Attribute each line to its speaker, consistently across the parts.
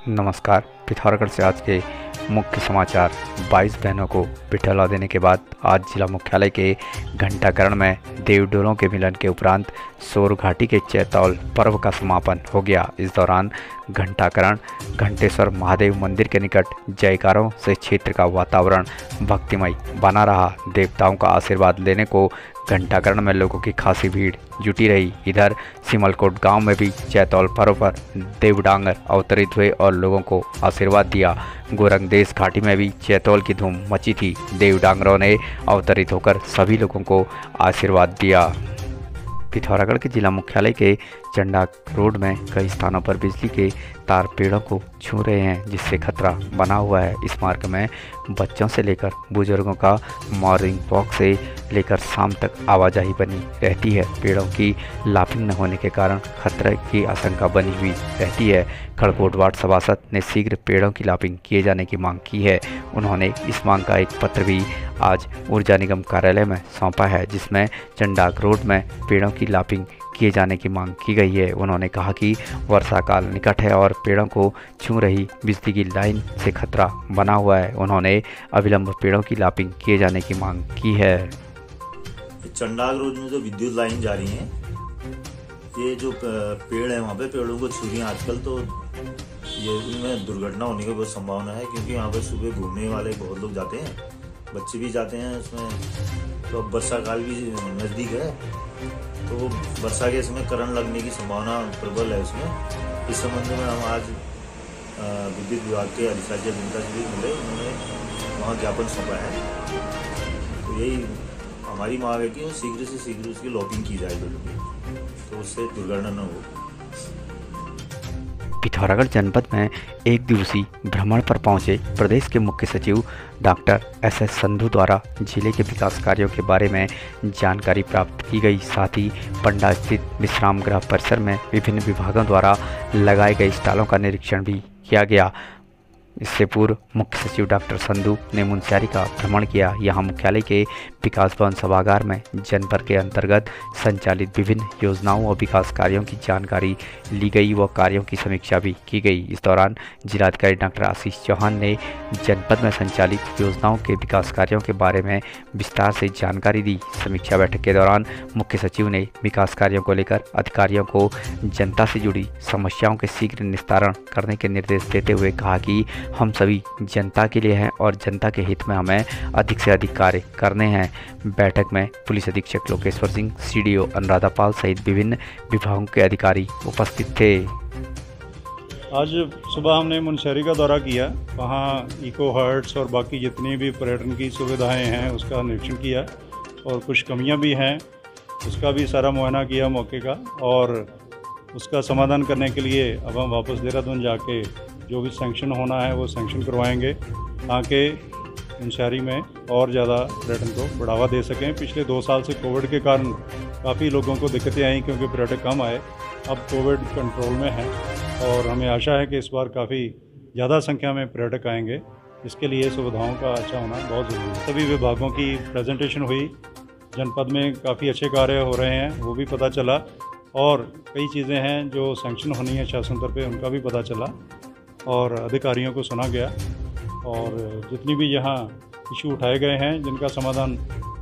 Speaker 1: नमस्कार। पिथौरागढ़ से आज के मुख्य समाचार। 22 बहनों को बिठला देने के बाद आज जिला मुख्यालय के घंटाकरण में देवडोलों के मिलन के उपरांत सोर घाटी के चैतौल पर्व का समापन हो गया। इस दौरान घंटाकरण घंटेश्वर महादेव मंदिर के निकट जयकारों से क्षेत्र का वातावरण भक्तिमय बना रहा। देवताओं का आशीर्वाद लेने को घंटाकरण में लोगों की खासी भीड़ जुटी रही। इधर सिमलकोट गांव में भी चैतौल पर्व पर देवडांगर अवतरित हुए और लोगों को आशीर्वाद दिया। गोरखदेश घाटी में भी चैतौल की धूम मची थी। देवडांगरों ने अवतरित होकर सभी लोगों को आशीर्वाद दिया। पिथौरागढ़ के जिला मुख्यालय के चंडा रोड में कई स्थानों पर बिजली के तार पेड़ों को छू रहे हैं, जिससे खतरा बना हुआ है। इस मार्ग में बच्चों से लेकर बुजुर्गों का मॉर्निंग वॉक से लेकर शाम तक आवाजाही बनी रहती है। पेड़ों की लापिंग न होने के कारण खतरे की आशंका बनी हुई रहती है। खड़कोट वार्ड सभासद ने शीघ्र पेड़ों की लापिंग किए जाने की मांग की है। उन्होंने इस मांग का एक पत्र भी आज ऊर्जा निगम कार्यालय में सौंपा है, जिसमें चंडाक रोड में पेड़ों की लापिंग किए जाने की मांग की गई है। उन्होंने कहा कि वर्षा काल निकट है और पेड़ों को छू रही बिजली की लाइन से खतरा बना हुआ है। उन्होंने अविलंब पेड़ों की लापिंग किए जाने की मांग की है।
Speaker 2: चंडाक रोड में जो विद्युत लाइन जा रही है, ये जो पेड़ है वहाँ पे पेड़ों को छू रही है आजकल, तो ये इनमें दुर्घटना होने की बहुत संभावना है, क्योंकि यहाँ पे सुबह घूमने वाले बहुत लोग जाते हैं, बच्चे भी जाते हैं उसमें। तो अब वर्षा काल भी नज़दीक है, तो वर्षा के समय करंट लगने की संभावना प्रबल है उसमें। इस संबंध में हम आज विद्युत विभाग के अधिकारी अभियंता से भी मिले, उन्होंने वहाँ ज्ञापन सौंपा है। तो यही हमारी मांग है कि शीघ्र से शीघ्र उसकी लॉकिंग की जाए, तो उससे दुर्घटना न हो।
Speaker 1: पिथौरागढ़ जनपद में एक दिवसीय भ्रमण पर पहुंचे प्रदेश के मुख्य सचिव डॉक्टर एस संधू द्वारा जिले के विकास कार्यों के बारे में जानकारी प्राप्त की गई। साथ ही पंडा स्थित विश्राम गृह परिसर में विभिन्न विभागों द्वारा लगाए गए स्टॉलों का निरीक्षण भी किया गया। इससे पूर्व मुख्य सचिव डॉक्टर संधू ने मुनस्यारी का भ्रमण किया। यहाँ मुख्यालय के विकास भवन सभागार में जनपद के अंतर्गत संचालित विभिन्न योजनाओं और विकास कार्यों की जानकारी ली गई व कार्यों की समीक्षा भी की गई। इस दौरान जिलाधिकारी डॉक्टर आशीष चौहान ने जनपद में संचालित योजनाओं के विकास कार्यों के बारे में विस्तार से जानकारी दी। समीक्षा बैठक के दौरान मुख्य सचिव ने विकास कार्यों को लेकर अधिकारियों को जनता से जुड़ी समस्याओं के शीघ्र निस्तारण करने के निर्देश देते हुए कहा कि हम सभी जनता के लिए हैं और जनता के हित में हमें अधिक से अधिक कार्य करने हैं। बैठक में पुलिस अधीक्षक लोकेश्वर सिंह, सीडीओ अनुराधा पाल सहित विभिन्न विभागों के अधिकारी उपस्थित थे।
Speaker 3: आज सुबह हमने मुनस्यारी का दौरा किया, वहाँ इको हर्ट्स और बाकी जितनी भी पर्यटन की सुविधाएं हैं उसका निरीक्षण किया और कुछ कमियां भी हैं उसका भी सारा मुआयना किया मौके का, और उसका समाधान करने के लिए अब हम वापस देहरादून जाके जो भी सैंक्शन होना है वो सैंक्शन करवाएंगे, ताकि मुनस्यारी में और ज़्यादा पर्यटन को बढ़ावा दे सकें। पिछले 2 साल से कोविड के कारण काफ़ी लोगों को दिक्कतें आई, क्योंकि पर्यटक कम आए। अब कोविड कंट्रोल में है और हमें आशा है कि इस बार काफ़ी ज़्यादा संख्या में पर्यटक आएंगे। इसके लिए सुविधाओं का अच्छा होना बहुत ज़रूरी है। सभी विभागों की प्रेजेंटेशन हुई, जनपद में काफ़ी अच्छे कार्य हो रहे हैं वो भी पता चला, और कई चीज़ें हैं जो सैंक्शन होनी है शासन स्तर पे उनका भी पता चला और अधिकारियों को सुना गया, और जितनी भी यहाँ इशू उठाए गए हैं जिनका समाधान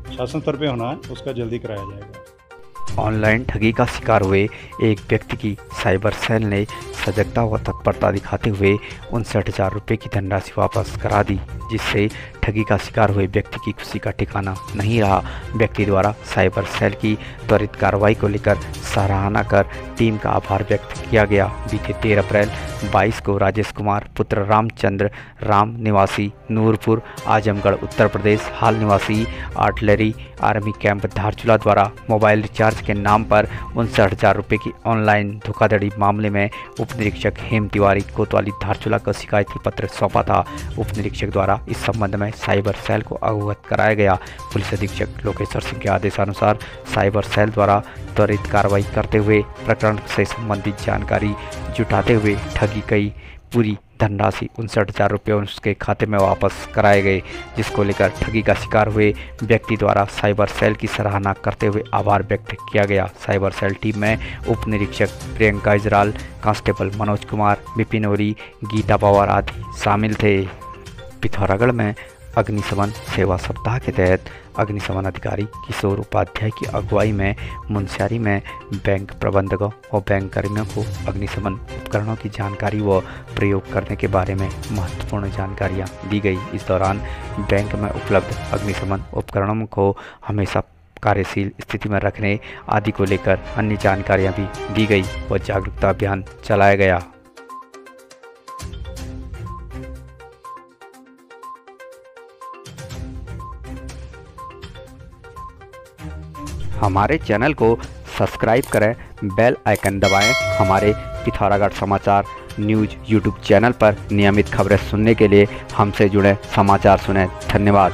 Speaker 3: शासन स्तर पे होना है उसका जल्दी कराया जाएगा।
Speaker 1: ऑनलाइन ठगी का शिकार हुए एक व्यक्ति की साइबर सेल ने सजगता व तत्परता दिखाते हुए 59,000 रुपये की धनराशि वापस करा दी, जिससे ठगी का शिकार हुए व्यक्ति की खुशी का ठिकाना नहीं रहा। व्यक्ति द्वारा साइबर सेल की त्वरित कार्रवाई को लेकर सराहना कर टीम का आभार व्यक्त किया गया। बीते 13 अप्रैल 22 को राजेश कुमार पुत्र रामचंद्र राम निवासी नूरपुर आजमगढ़ उत्तर प्रदेश, हाल निवासी आर्टिलरी आर्मी कैंप धारचूला द्वारा मोबाइल रिचार्ज के नाम पर 59,000 रुपये की ऑनलाइन धोखाधड़ी मामले में उप निरीक्षक हेम तिवारी कोतवाली धारचूला को शिकायती पत्र सौंपा था। उप निरीक्षक द्वारा इस संबंध में साइबर सेल को अवगत कराया गया। पुलिस अधीक्षक लोकेश्वर सिंह के आदेशानुसार साइबर सेल द्वारा त्वरित कार्रवाई करते हुए प्रकरण से संबंधित जानकारी जुटाते हुए ठगी कई पूरी धनराशि 59,000 रुपये उसके खाते में वापस कराए गए, जिसको लेकर ठगी का शिकार हुए व्यक्ति द्वारा साइबर सेल की सराहना करते हुए आभार व्यक्त किया गया। साइबर सेल टीम में उप निरीक्षक प्रियंका इजराल, कांस्टेबल मनोज कुमार, विपिन ओरी, गीता पवार आदि शामिल थे। पिथौरागढ़ में अग्निशमन सेवा सप्ताह के तहत अग्निशमन अधिकारी किशोर उपाध्याय की अगुवाई में मुनस्यारी में बैंक प्रबंधकों और बैंक कर्मियों को अग्निशमन उपकरणों की जानकारी व प्रयोग करने के बारे में महत्वपूर्ण जानकारियां दी गई। इस दौरान बैंक में उपलब्ध अग्निशमन उपकरणों को हमेशा कार्यशील स्थिति में रखने आदि को लेकर अन्य जानकारियां भी दी गई व जागरूकता अभियान चलाया गया। हमारे चैनल को सब्सक्राइब करें, बेल आइकन दबाएं। हमारे पिथौरागढ़ समाचार न्यूज़ यूट्यूब चैनल पर नियमित खबरें सुनने के लिए हमसे जुड़े समाचार सुनें। धन्यवाद।